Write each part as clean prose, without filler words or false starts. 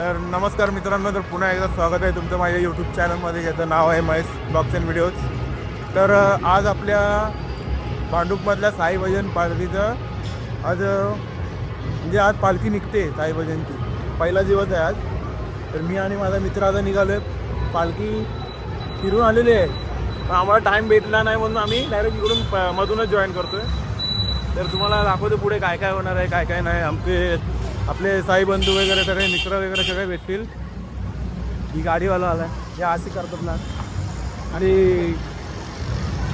तर नमस्कार मित्रांनो, तर पुन्हा एकदा स्वागत आहे तुमचं माझ्या यूट्यूब चॅनलमध्ये, ज्याचं नाव आहे महेश ब्लॉग्स अँड व्हिडिओज. तर आज आपल्या भांडूपमधल्या साई भजन पालखीचं आज म्हणजे आज पालखी निघते साई भजनची. पहिला दिवस आहे आज. तर मी आणि माझा मित्र आता निघालो आहे. पालखी फिरून आलेली आहे, पण आम्हाला टाईम भेटला नाही म्हणून आम्ही डायरेक्ट इकडून मधूनच जॉईन करतो आहे. तर तुम्हाला दाखवतो पुढे काय काय होणार आहे, काय काय नाही. आपले साई बंधू वगैरे सगळे मित्र वगैरे सगळे भेटतील. ही गाडीवाला आला आहे, हे असे करतात ना, आणि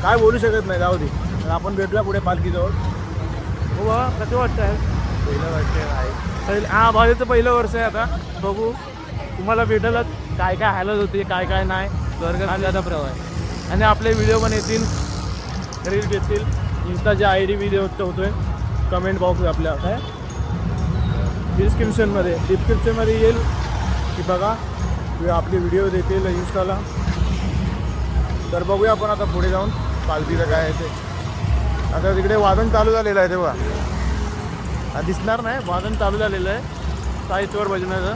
काय बोलू शकत नाही, जाऊ दे. तर आपण भेटूया पुढे पालखीजवळ. हो बा, कसं वाटतं आहे? पहिलं वाटतं आहे भाजीचं पहिलं वर्ष आहे. आता बघू, तुम्हाला भेटेलच काय काय हालत होते, काय काय नाही. स्वर्गाचा प्रवास आणि आपले व्हिडिओ पण येतील, रील्स येतील. इंस्टाचे ID व्हिडिओ होतोय. कमेंट बॉक्स आपल्या काय डिस्क्रिप्शनमध्ये येईल की बघा, आपले व्हिडिओ देतील इंस्टाला. तर बघूया आपण आता पुढे जाऊन पालखीचं काय आहे ते. आता तिकडे वादन चालू झालेलं आहे, तेव्हा दिसणार नाही. वादन चालू झालेलं आहे साई चोर भजनाचं.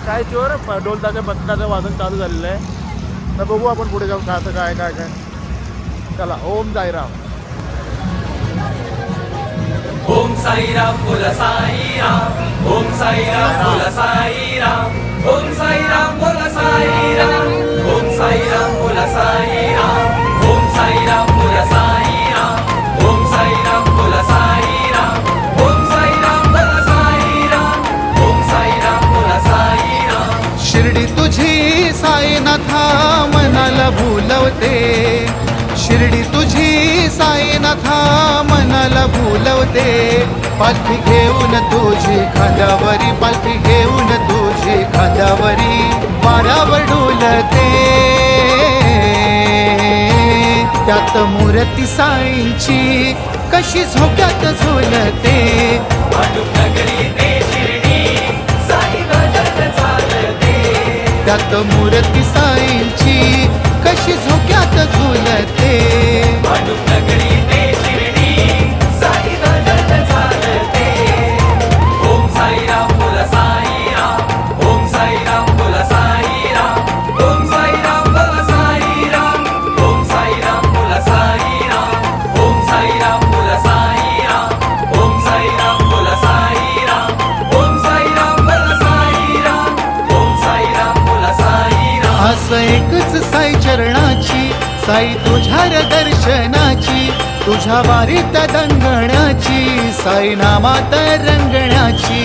साई चोर ढोलताच्या पथकाचं वादन चालू झालेलं आहे. तर बघू आपण पुढे जाऊन काय काय काय काय. चला, ओम साईराम. ओम साईराम बोल साईराम, ओम साईराम बोल साईराम, ओम साईराम बोल साईराम, ओम साईराम बोल साईराम, ओम साईराम बोल साईराम, ओम साईराम बोल साईराम, ओम साईराम बोल साईराम, ओम साईराम बोल साईराम. शिर्डी तुझी साईनाथा मनाला भुलवते, शिर्डी तुझी साईनाथा मनाला भुलवते. पालखी घेऊन तुझी खांद्यावरी, पालखी घेऊन तुझी खांद्यावरी वाऱ्यावर डोलते. त्यात मूर्ती साईंची कशी झोक्यात झुलते. भांडूपनगरी ते शिर्डी साई भजन चालते. त्यात मूर्ती साईंची कशी झोक्यात झुलते. भांडूपनगरी ते शिर्डी साई भजन चालते. ओम साईराम बोल साईराम, ओम साईराम बोल साईराम, ओम साईराम बोल साईराम, ओम साईराम बोल साईराम, ओम साईराम बोल साईराम, ओम साईराम बोल साईराम, ओम साईराम बोल साईराम, ओम साईराम बोल साईराम. असं एकच साई चरणाची, साई तुझ्या दर्शनाची, तुझ्या वारीत दंगण्याची, साई नामात रंगण्याची.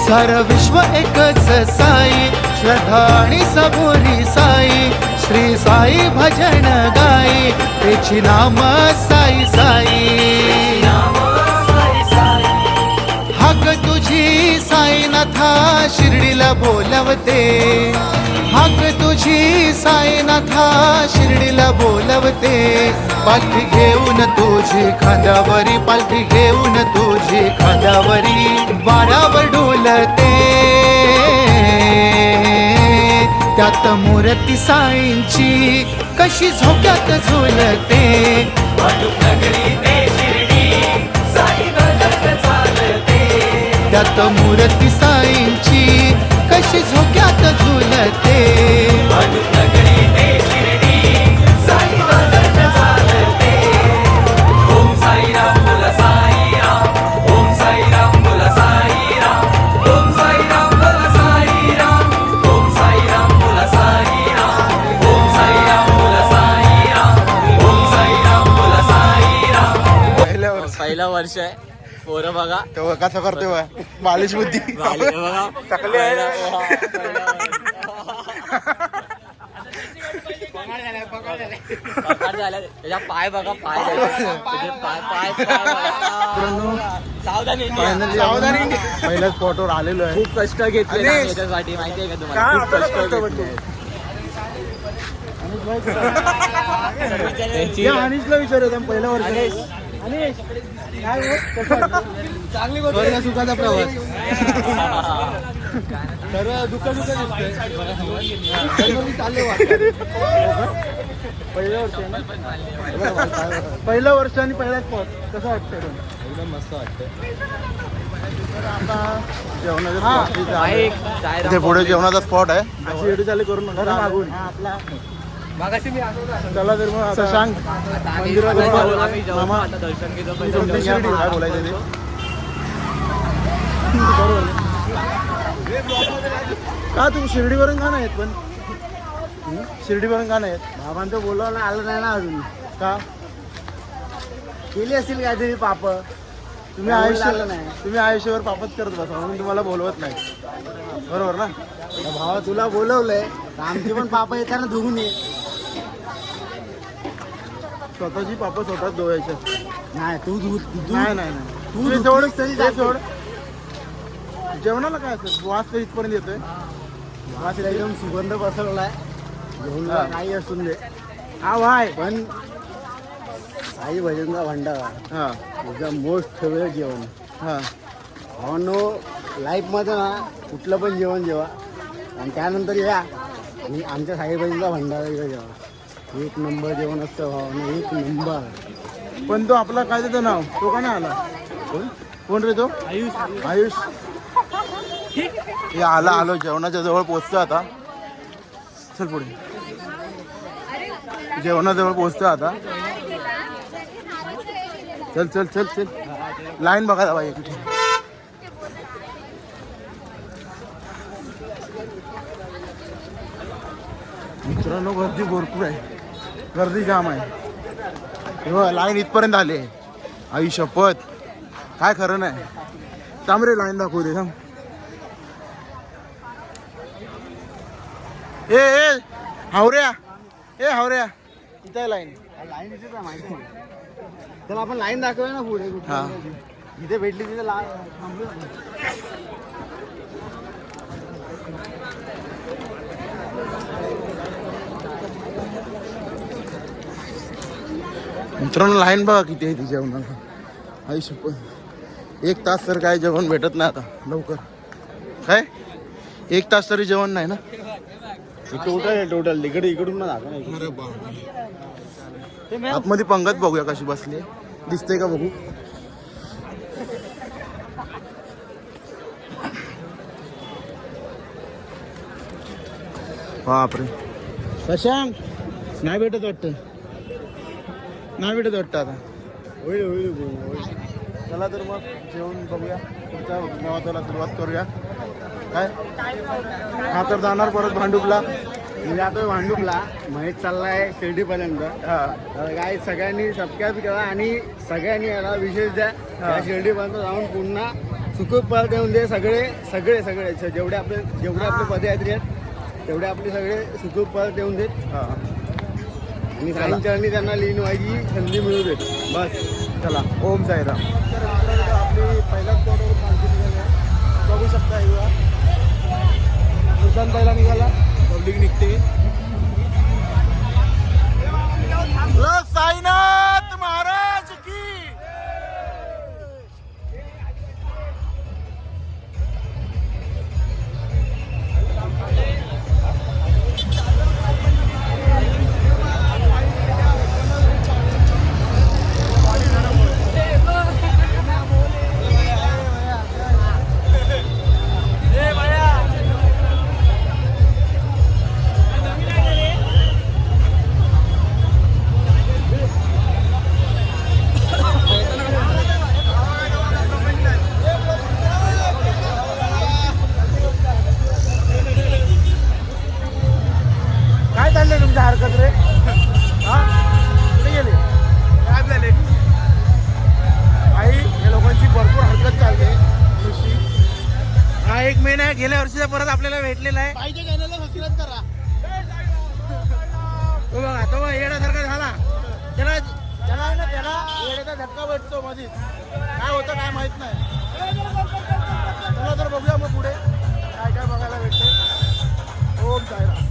सारं विश्व एकच साई, श्रद्धा आणि सबोरी साई. श्री साई भजन गाई, त्याची नाम साई साई. हाक तुझी साईनाथा शिर्डीला बोलवते. हाक तुझी साईनाथा शिर्डीला बोलवते. पालखी घेऊन तुझी खांद्यावरी, पालखी घेऊन तुझी खांद्यावरी वाऱ्यावर डोलते. त्यात मूर्ती साईंची कशी झोक्यात झुलते. भांडूपनगरी ते शिर्डी साई भजन चालते. त्यात मूर्ती साईंची कशी झोक्यात झुलते. भांडूपनगरी ते शिर्डी साई भजन चालते. ओम साईराम बोल साईराम, ओम साईराम बोल साईराम, ओम साईराम बोल साईराम, ओम साईराम बोल साईराम, ओम साईराम बोल साईराम, ओम साईराम बोल साईराम. पहिला वर्ष आहे. पोरं बघा तेव्हा कसं करतोय मालिश बुद्धी टाकली आहे. त्याच्या पाय बघा, पाय पाय सावधानी. सावधानी. पहिल्या स्पॉटवर आलेलो आहे. खूप कष्ट घेतले आणि- याच्यासाठी, माहिती आहे का काय तुम्हाला? खूप आपल्याला कष्ट कळतं घेतले. या अनिशला विचारूया पहिल्या वर्षी. अनिश, काय चांगली गोष्ट, स्वर्ग सुखाचा प्रवास. सर्व दुःख दिसतंय. चालले पहिलं वर्ष आहे ना? पहिलं वर्ष आणि पहिला स्पॉट कसं वाटतं? एकदम मस्त वाटतं. तर आता जेवणाचा spot इथे आलोय. बाईक साईराम इथे पुढे जेवणाचा स्पॉट आहे अशी एडी चालू करून मागून मागाशी मी आलो ना. चला तर मग आता शशांक आता आम्ही मंदिरात जाऊ, आम्ही जाऊ, मामा. आता दर्शन घेतो तुमची शिर्डी काय बोलायचं ते का तुम्ही शिर्डीवरून का नाही येत पण शिर्डीवरून का नाही येत बाबांचं बोलवलं आलं नाही ना अजून का केली असतील काहीतरी पाप तुम्ही आयुष्यावर पापच करत बसा म्हणून तुम्हाला बोलवत नाही बरोबर ना भावा तुला बोलवलंय तर आमची पण पाप येताना धुवून ये स्वतःची पापं स्वतःच धुवायची नाही तू नाही नाही तू ते सोड सोड, तरी ते सोड जेवणाला काय असेल वास तर इथपर्यंत येतोय वास एकदम सुगंध पसरवलाय घेऊन हा. काही असून दे हा भाय पण आई भजनचा भंडारा हा तुझं मोस्ट फेवरेट जेवण हा भावांनो लाईफमध्ये ना कुठलं पण जेवण जेवा आणि त्यानंतर या आणि आमच्या साई भजनचा भंडारा इकडे जेवा एक नंबर जेवण असतं भावांनो एक नंबर पण तो आपला काय त्याचं नाव तो का नाही आला कोण रे तो आयुष हे आलो जेवणाच्या जवळ पोचतो आता चल पुढे जेवणाजवळ पोचतो आता चल चल चल चल लाईन बघायला पाहिजे तिथे मित्रांनो गर्दी भरपूर आहे गर्दी जाम आहे हो लाईन इथपर्यंत आली आहे आई शपथ काय खरं नाही थांब रे लाईन दाखवू दे थांब ए हावऱ्या हावऱ्या इथे आहे लाईन लाईन इथेच आहे माहिती आहे. चल आपण लाईन दाखवूया ना पुढे कुठे हा. जिथे भेटली तिथे थांबूया. मित्रांनो लाईन बघा किती आहे ती जेवणाला आई शपथ 1 तास तर काय जेवण भेटत नाही आता लवकर काय 1 तास तरी जेवण नाही ना टोटल इकडे इकडून ना दाखव अरे आतमध्ये पंगत बघूया कशी बसली दिसते का बघू बापरे शशांक नाही भेटत वाटतं नाही भेटत वाटतं आता होईल चला तर मग जेवण बघूया पुढच्या प्रवासाला सुरुवात करूया काय हा तर जाणार परत भांडुपला मी जातोय भांडुपला महेश चाललाय शिर्डीपर्यंत हा तर काय सगळ्यांनी सबस्क्राईब करा आणि सगळ्यांनी याला विशेष द्या त्या शिर्डीपर्यंत जाऊन पुन्हा सुखरूप परत येऊन दे सगळे जेवढे आपले पदयात्री आहेत तेवढे आपले सगळे सुखरूप परत येऊन देत हा आणि साईंचरणी त्यांना लीन व्हायची संधी मिळू देत बस चला ओम साईराम तर आपली पहिल्याच स्पॉटवर पालखी निघाली आहे. बघू शकता युवा दुसऱ्या पहिला निघाला पब्लिक निघते साईनाथ महाराज की काय चाललंय तुमच्या हरकत रे हा कुठे गेले काय झाले आई या लोकांची भरपूर हरकत चालते नुसती हा 1 महिना गेल्या वर्षीचा परत आपल्याला भेटलेला आहे पाहिजे चॅनलला सबस्क्राईब करा तो बघा येण्यासारखा झाला त्याला त्याला येण्याचा धक्का भेटतो मधीच काय होतं काय माहित नाही चला तर बघूया मग पुढे काय काय बघायला भेटते ओम साईराम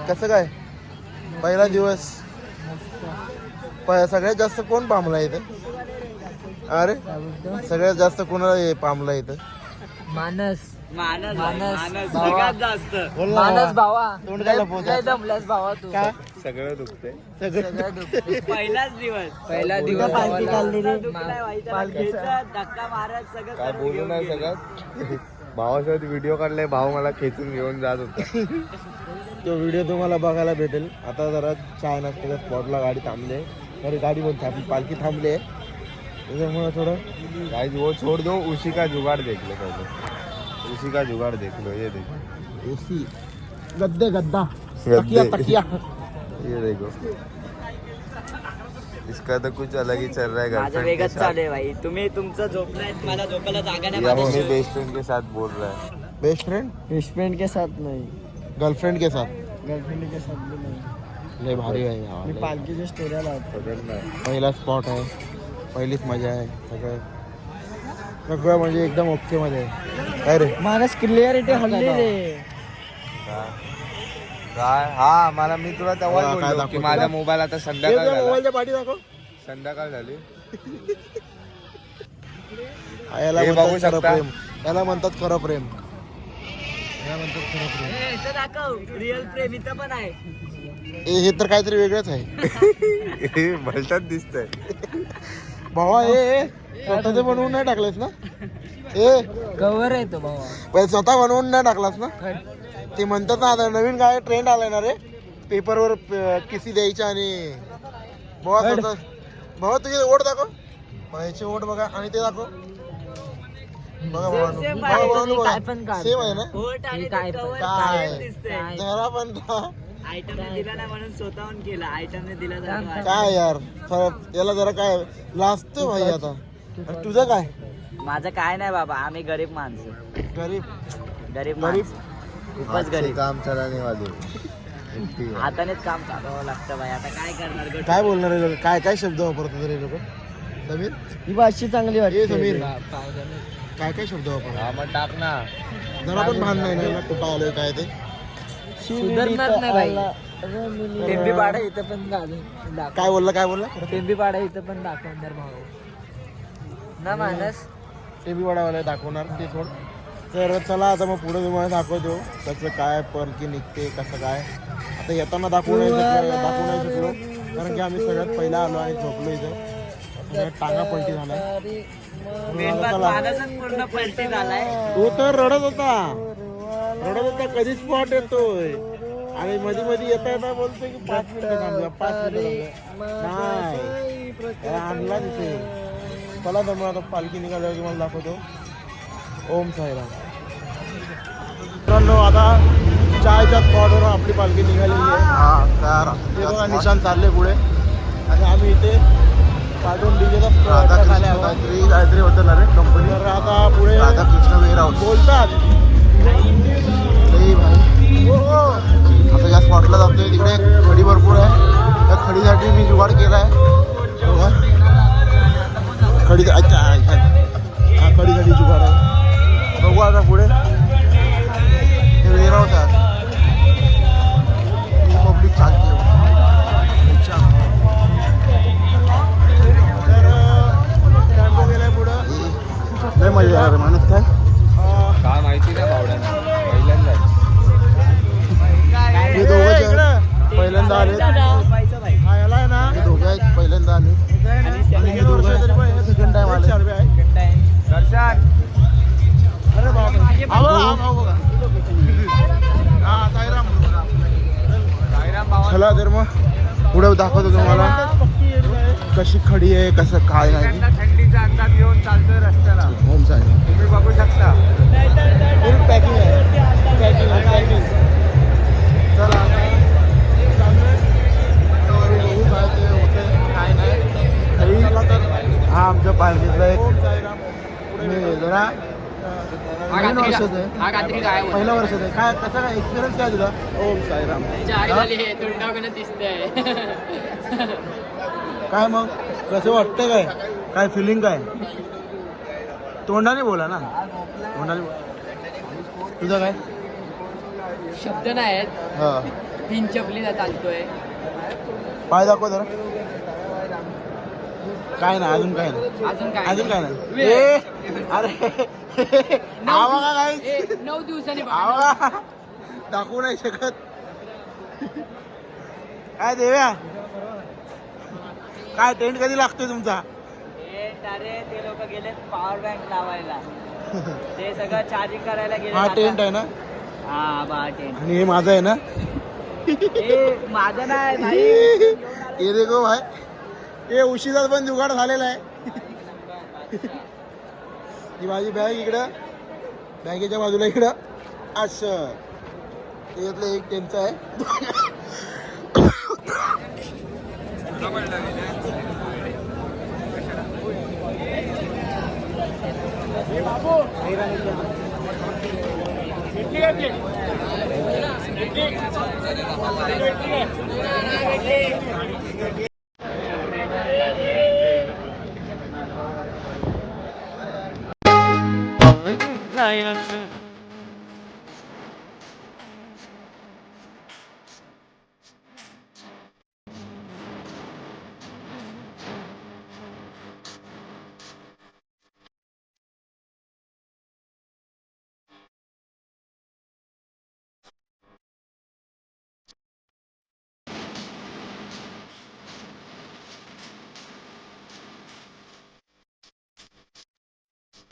कसं काय पहिला दिवस सगळ्यात जास्त कोण पामला इथं? अरे सगळ्यात जास्त कोणाला पामला इथं? मानस सगळ्यात जास्त मानस भावा तोंड काय लपवतात? लय दमलास भावा तू का? सगळं दुखतंय. सगळं दुखतंय. पहिला दिवस पालखी काढली रे. धक्का मारत सगळं काय बोलू नाही सगळ्यात. भावासोबत व्हिडिओ काढलाय, भाऊ मला खेचून घेऊन जात होता. तो व्हिडिओ तुम्हाला बघायला भेटेल. आता जरा चाय नाश्त्याच्या स्पॉटला गाडी थांबले, अरे गाडी पण थांबली, पालखी थांबले, त्याच्यामुळे थोडं गाइस वो छोड़ दो, उसी का जुगाड़ देख लो पहले, उसी का जुगाड़ देख लो. ये देखो एसी गद्दे गद्दा गद्दे. तकिया ये देखो, इसका तो कुछ अलग ही चल रहा है. माझं गर्लफ्रेंड के वेगच साथ चालू आहे भाई. तुम्ही तुमचं झोपलाय, मला झोपायला जागा नाही. या अपनी बेस्ट फ्रेंड के साथ बोल रहा है. बेस्ट फ्रेंड बेस्ट फ्रेंड के साथ नहीं, गर्लफ्रेंड के साथ. गर्लफ्रेंड के साथ भी नहीं. लय भारी आहे गावाला. पालखीच्या स्टोऱ्या लावतो. पहिला स्पॉट आहे, पहिलीच मजा आहे. सगळं म्हणजे एकदम ओके मध्ये आहे. काय रे मानस क्लिअरिटी हल्ली रे. काय हा मला मी तुला तेव्हा काय बोललो की दाखवतो? माझा मोबाईल आता संध्याकाळ झाला. मोबाईलच्या पाठी दाखव. संध्याकाळ झाली. याला हे म्हणतात बघू खरं शकता. प्रेम. याला म्हणतात खरं प्रेम. याला म्हणतात खरं प्रेम. दाखव रिअल प्रेम इथं पण आहे. हे तर काहीतरी वेगळंच आहे. भलतात दिसतंय. भावा हे स्वतःच बनवून नाही टाकलेस ना? ए कवर आहे तो भावा. पहिले स्वतः बनवून नाही टाकलास ना? ते म्हणतात ना आता नवीन काय ट्रेंड आलाय ना रे, पेपरवर किसी द्यायच्या आणि भावा स्वतः. भावा तुझे ओढ दाखव, ह्याचे ओढ बघा आणि ते दाखव. बघा भावानू. Same भावा, भावानू बघा. काय पण काढ. सेम आहे ना? होट आणि काय ते पण- cover काय? same दिसतंय. जरा पण आयटमने दिला नाही म्हणून स्वतःहून केला. आयटमने दिला जातो. काय यार फरक याला जरा काय लाजतोय भाई आता. आणि तुझं काय? माझं काय नाही बाबा, आम्ही गरीब माणसं. गरीब गरीब गरीब खूपच गरीब. काम चलाने वाले. हातानेच काम चालवावं लागतं बाई. आता काय करणार गट. काय बोलणार आहे लोक? काय काय शब्द वापरतात रे लोक? समीर ही भाषी चांगली वाटते. समीर काय काय शब्द वापरतात? हा मग टाक ना. जरा पण भान नाही ना कुठं आलोय काय ते. सुधरणार नाही बाई. टेंबी पाडा इथं पण काय बोलला काय बोलला? टेंबी पाडा इथं पण दाखवणार भाऊ ना मानस. ते बी वडावाला दाखवणार ते सोड. तर चला आता मग पुढे तुम्हाला दाखवतो कसं काय पालखी निघते कसं काय. आता येताना दाखवू नाही शकलो कारण की आम्ही सगळ्यात पहिला आलो आणि झोपलो इथं. सगळ्यात टांगा पलटी झालाय. माणसच पूर्ण पलटी झालाय. तो तर रडत होता कधी स्पॉट येतोय आणि मध्ये मध्ये येता बोलतोय की 5 मिनिटं थांबूया 5 मिनिटं नाही आणला तिथे. चला तर मग आता पालखी निघाल्यावर तुम्हाला दाखवतो. ओम साईराम. मित्रांनो आता चायच्या स्पॉटवर आपली पालखी निघालेली आहे. ते बघा निशांत चालले पुढे आणि आम्ही इथे पाठवून डीजेचा काहीतरी होतं ना रे कंपनी. तर आता पुढे राधाकृष्ण बोलतात. आता या स्पॉटला जातोय. तिकडे खडी भरपूर आहे. त्या खडीसाठी मी जुगाड केला आहे. खडी अच्छा हा खडीसाठी जुगाड आहे. बघू आता पुढे हे वेरा होतात. पब्लिक चालते. टेम्पो गेलाय पुढं. लय मजा येणार रे माणूस. काय काय माहिती नाही भावड्यांना, पहिल्यांदा हे दोघं पहिल्यांदा आले. हा याला आहे ना हे दोघं आहेत पहिल्यांदा आले आणि हे दोघं सेकंड टाइम आले. दर्शन. अरे बापरे. चला तर मग पुढे दाखवतो तुम्हाला कशी खडी आहे कसं काय नाही. थंडीचा अंदाज घेऊन चालतोय रस्त्याला. ओम साईराम. तुम्ही बघू शकता. फुल पॅकिंग आहे. पॅकिंग. चला बघू काय ते होतंय काय नाही. हा आमच्या पालखीतला एक जरा नवीन वर्षाचं आहे. पहिल्या वर्षाचं आहे. काय कसं काय एक्सपिरियन्स काय तुला? ओम साईराम. काय मग कसं वाटतंय काय काय फिलिंग काय? तोंडाने बोला ना. तोंडाने तुझं काय शब्द नाही आहेत हा 3 चपलीला चालतोय. पाय दाखव जरा. काय नाही अजून काय नाही अजून काय नाही ए, अरे आवा का काय 9 दिवसांनी आवा दाखवू नाही शकत. काय देव्या काय टेंट कधी लागतोय तुमचा? अरे ते लोक गेले पॉवर बँक लावायला. ते सगळं चार्जिंग करायला गेले. हा टेंट आहे ना हा बा टेंट. आणि हे माझं आहे ना. ए माझं नाही भाई. ये देखो भाई हे उशिरा पण जुगाड झालेला आहे. ही माझी बॅग इकडं बॅगेच्या बाजूला इकडं असं त्याच्यातलं एक टेंटचं आहे.